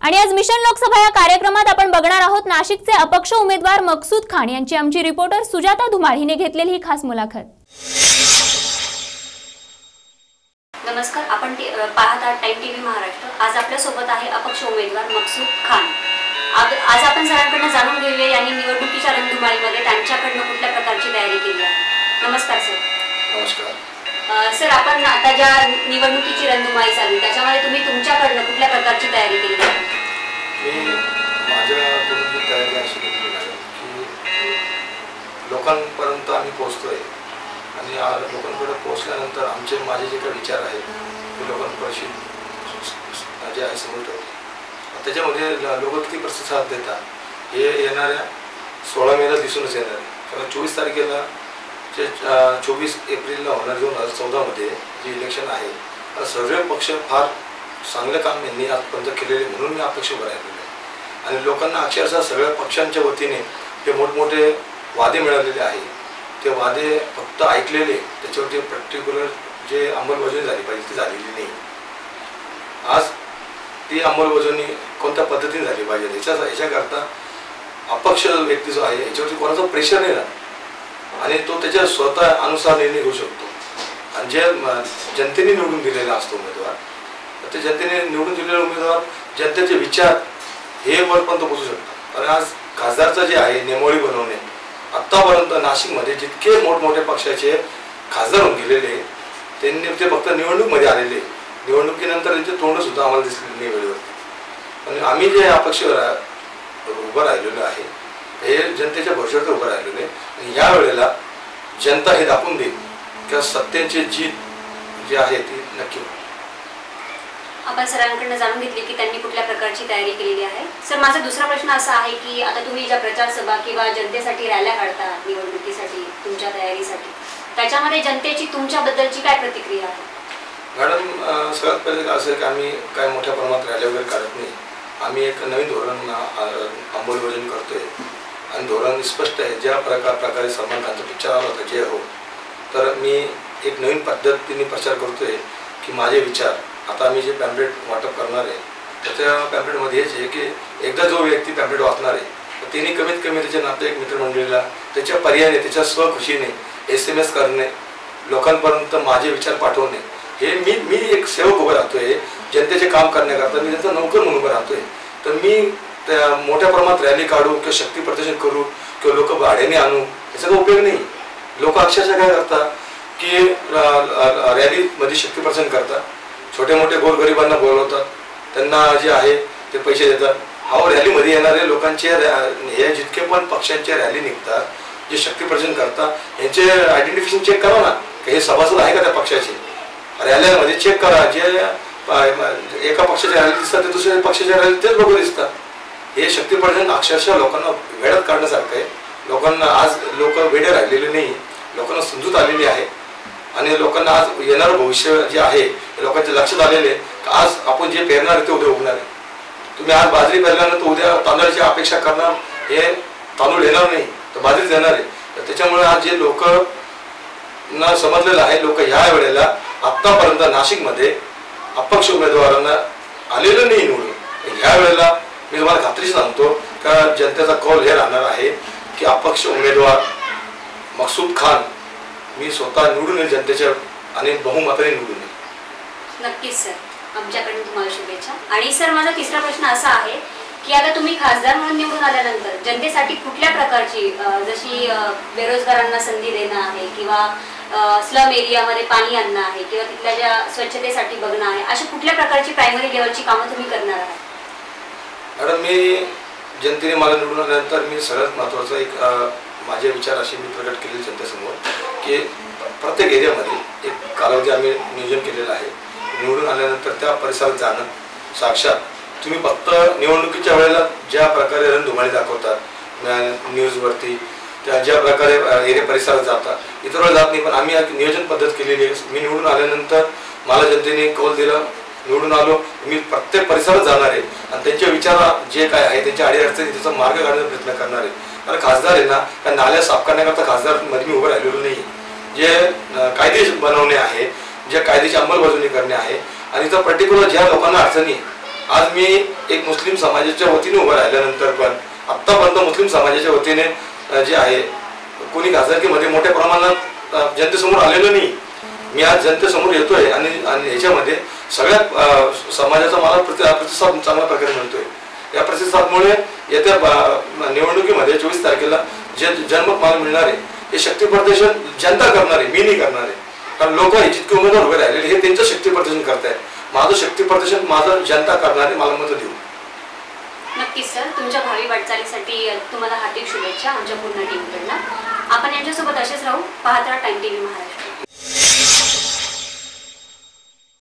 आणि आज मिशन लोकसभा या कार्यक्रमात आपण बघणार आहोत नाशिकचे अपक्ष उमेदवार मकसूद खान यांची आमची रिपोर्टर सुजाता धुमाळ हिने घेतलेली ही खास मुलाखत। नमस्कार, आपण पाहत आहात टाइम टीव्ही महाराष्ट्र। आज आपल्या सोबत आहे अपक्ष उमेदवार मकसूद खान। आज आपण सरांकडून जाणून घेऊया यांनी निवडणुकीच्या रणधुमाळीमध्ये त्यांच्याकडून कुठल्या प्रकारची तयारी केली आहे। नमस्कार सर। नमस्कार सर, आपण आता ज्या निवडणुकीची रणधुमाळी चालू त्याच्यामध्ये तुम्ही तुमच्याकडून कुठल्या प्रकारची तयारी केली आहे? मी माझ्याकडून तयारी अशी केली आहे की लोकांपर्यंत आम्ही पोहोचतोय आणि लोकांकडे पोहोचल्यानंतर माझे जे काही विचार आहेत ते लोकांपाशी जे आहे समोर ठेवतो। त्याच्यामध्ये लोक किती प्रतिसाद देतात हे येणाऱ्या 16 मेला दिसूनच येणार आहे। कारण 24 तारखेला 24 एप्रिलला होणार 2014 मध्ये जे इलेक्शन आहे सर्व पक्ष फार चांगलं काम यांनी आजपर्यंत केलेले म्हणून मी अपक्ष उभा राहिलेलो आहे। आणि लोकांना अक्षरशः सगळ्या पक्षांच्या वतीने हे मोठमोठे वादे मिळालेले आहे। ते वादे फक्त ऐकलेले, त्याच्यावरती पर्टिक्युलर जे अंमलबजावणी झाली पाहिजे ती झालेली नाही। आज ती अंमलबजावणी कोणत्या पद्धतीने झाली पाहिजे याच्याकरता अपक्ष व्यक्ती जो आहे याच्यावरती कोणाचा प्रेशर नाही राहत आणि तो त्याच्या स्वतः अनुसार निर्णय घेऊ शकतो। आणि जे जनतेने निवडून दिलेला असतो उमेदवार, तर ते जनतेने निवडून दिलेला उमेदवार जनतेचे विचार हे वरपर्यंत पोहोचू शकतात। कारण आज खासदारचं जे आहे नेमोळी बनवणे, आत्तापर्यंत नाशिकमध्ये जितके मोठमोठे पक्षाचे खासदार होऊन गेलेले त्यांनी ते फक्त निवडणूकमध्ये आलेले, निवडणुकीनंतर त्यांचे तोंड सुद्धा आम्हाला दिसलेले नाही वेळेवरती। आणि आम्ही जे अपक्ष उभं राहिलेलो आहे हे जनतेच्या भरोश्यावर उभं राहिलेलो आहे आणि या वेळेला जनता हे दाखवून देईल की सत्तेची जीत जी आहे ती नक्की होईल। आपण सरांकडून जाणून घेतली की त्यांनी कुठल्या प्रकारची तयारी केलेली आहे। सर, माझा दुसरा प्रश्न असा आहे की आता तुम्ही ज्या प्रचार सभा किंवा जनतेसाठी रॅल्या काढता निवडणुकीसाठी तुमच्या तयारीसाठी, त्याच्यामध्ये जनतेची तुमच्याबद्दलची काय प्रतिक्रिया आहे? मॅडम, सगळ्यात पहिले असं की आम्ही काय मोठ्या प्रमाणात रॅल्या वगैरे काढत नाही। आम्ही एक नवीन धोरण अंमलबजावणी करतोय आणि धोरण स्पष्ट आहे। ज्या प्रकारे सलमान खानचा पिक्चर आला होता जय हो, तर मी एक नवीन पद्धतीने प्रचार करतोय की माझे विचार आता मी जे पॅम्पलेट वाटप करणार आहे तर त्या पॅम्पलेटमध्ये हेच आहे की एकदा जो व्यक्ती पॅम्पलेट वाचणार आहे तर त्यांनी कमीत कमी त्याच्या नातेवाईक मित्रमंडळीला त्याच्या पर्यायाने त्याच्या स्वखुशीने SMS करणे, लोकांपर्यंत माझे विचार पाठवणे, हे मी एक सेवक उभं राहतोय जनतेचे काम करण्याकरता। मी त्यांचा नोकर म्हणून उभं राहतोय। तर मी मोठ्या प्रमाणात रॅली काढू किंवा शक्ती प्रदर्शन करू किंवा लोक भाड्याने आणू याचा काही उपयोग नाही। लोक अक्षरशः काय करतात की रॅलीमध्ये शक्ती प्रदर्शन करतात, छोटे मोठे गोरगरिबांना बोलवतात, त्यांना जे आहे ते पैसे देतात। रॅलीमध्ये येणारे लोकांचे हे जितके पण पक्षांचे रॅली निघतात जे शक्ती प्रदर्शन करतात यांचे आयडेंटिफिकेशन चेक करा ना, हे सभासद आहे का त्या पक्षाचे। रॅलीमध्ये चेक करा, जे एका पक्षाच्या रॅली दिसतात ते दुसऱ्या पक्षाच्या रॅली तेच लोक दिसतात। हे शक्ती प्रदर्शन अक्षरशः लोकांना वेळात काढण्यासारखं आहे। लोकांना आज लोक वेडे राहिलेले नाही, लोकांना समजूत आलेली आहे आणि लोकांना आज येणारं भविष्य जे आहे लोकांच्या लक्षात आलेले आज आपण जे पेरणार आहे ते उद्या उगणार आहे। तुम्ही आज बाजरी पेरल्यानंतर उद्या तांदळाची अपेक्षा करणार, हे तांदूळ येणार नाही तर बाजरीच येणार आहे। तर त्याच्यामुळे आज जे लोकांना समजलेलं आहे, लोक ह्या वेळेला आत्तापर्यंत नाशिकमध्ये अपक्ष उमेदवारांना आलेलं नाही निवडून। ह्या वेळेला मी तुम्हाला खात्रीशी सांगतो का जनतेचा कौल हे राहणार आहे की अपक्ष उमेदवार मकसूद खान मी स्वतः निवडून येईल जनतेच्या आणि बहुमताने निवडून येईल। नक्कीच सर, आमच्याकडून तुम्हाला शुभेच्छा। आणि सर, माझा तिसरा प्रश्न असा आहे की आता तुम्ही खासदार म्हणून निवडून आल्यानंतर जनतेसाठी कुठल्या प्रकारची जशी बेरोजगारांना संधी देणं आहे किंवा स्लम एरियामध्ये पाणी आणणं आहे किंवा तिथल्या ज्या स्वच्छतेसाठी बघणं आहे, अशा कुठल्या प्रकारची प्रायमरी लेवलची कामं तुम्ही करणार आहात? मॅडम, मी जनतेने मला निवडून आल्यानंतर मी सगळ्यात महत्त्वाचा एक माझे विचार असे मी प्रकट केले जनतेसमोर की प्रत्येक एरियामध्ये एक कालावधी आम्ही नियोजन केलेलं आहे। निवडून आल्यानंतर त्या परिसरात जाणं, साक्षात तुम्ही फक्त निवडणुकीच्या वेळेला ज्या प्रकारे रणधुमाळी दाखवतात न्यूजवरती, त्या ज्या प्रकारे एरिया परिसरात जातात इतर वेळेला जात नाही, पण आम्ही नियोजन पद्धत केलेली आहे। मी निवडून आल्यानंतर मला जनतेने कौल दिला, निवडून आलो मी प्रत्येक परिसरात जाणार आहे आणि त्यांचे विचार जे काय आहे त्यांच्या अडीअडचणी त्याचा मार्ग काढण्याचा प्रयत्न करणार आहे। कारण खासदार आहे ना, त्या नाल्या साफ करण्याकरता खासदार मध्ये मी उभं राहिलेलो नाही। जे कायदे बनवणे आहे, ज्या कायद्याची अंमलबजावणी करणे आहे आणि इथं पर्टिक्युलर ज्या लोकांना अडचणी आज मी एक मुस्लिम समाजाच्या वतीने उभं राहिल्यानंतर पण आत्तापर्यंत मुस्लिम समाजाच्या वतीने जे आहे कोणी खासदारकीमध्ये मोठ्या प्रमाणात जनतेसमोर आलेलं नाही. मी आज जनतेसमोर येतोय आणि ह्याच्यामध्ये सगळ्या समाजाचा मला प्रतिसाद चांगल्या प्रकारे मिळतोय. या प्रतिसादामुळे येत्या निवडणुकीमध्ये 24 तारखेला जे जनमत मला मिळणार आहे हे शक्ती प्रदर्शन जनता करणार आहे, मी नाही करणार आहे. कारण लोक जितके उमेदवार उभे राहिलेले हे त्यांचं शक्ती प्रदर्शन करतायत. माझं शक्ती प्रदर्शन माझं जनता करणार आहे. मला मतं देऊ. नक्कीच सर, तुमच्या भावी वाटचालीसाठी तुम्हाला हार्दिक शुभेच्छा आमच्या पूर्ण टीमकडनं. आपण यांच्यासोबत असेच राहू. पाहत राहा टाइम TV महाराष्ट्र.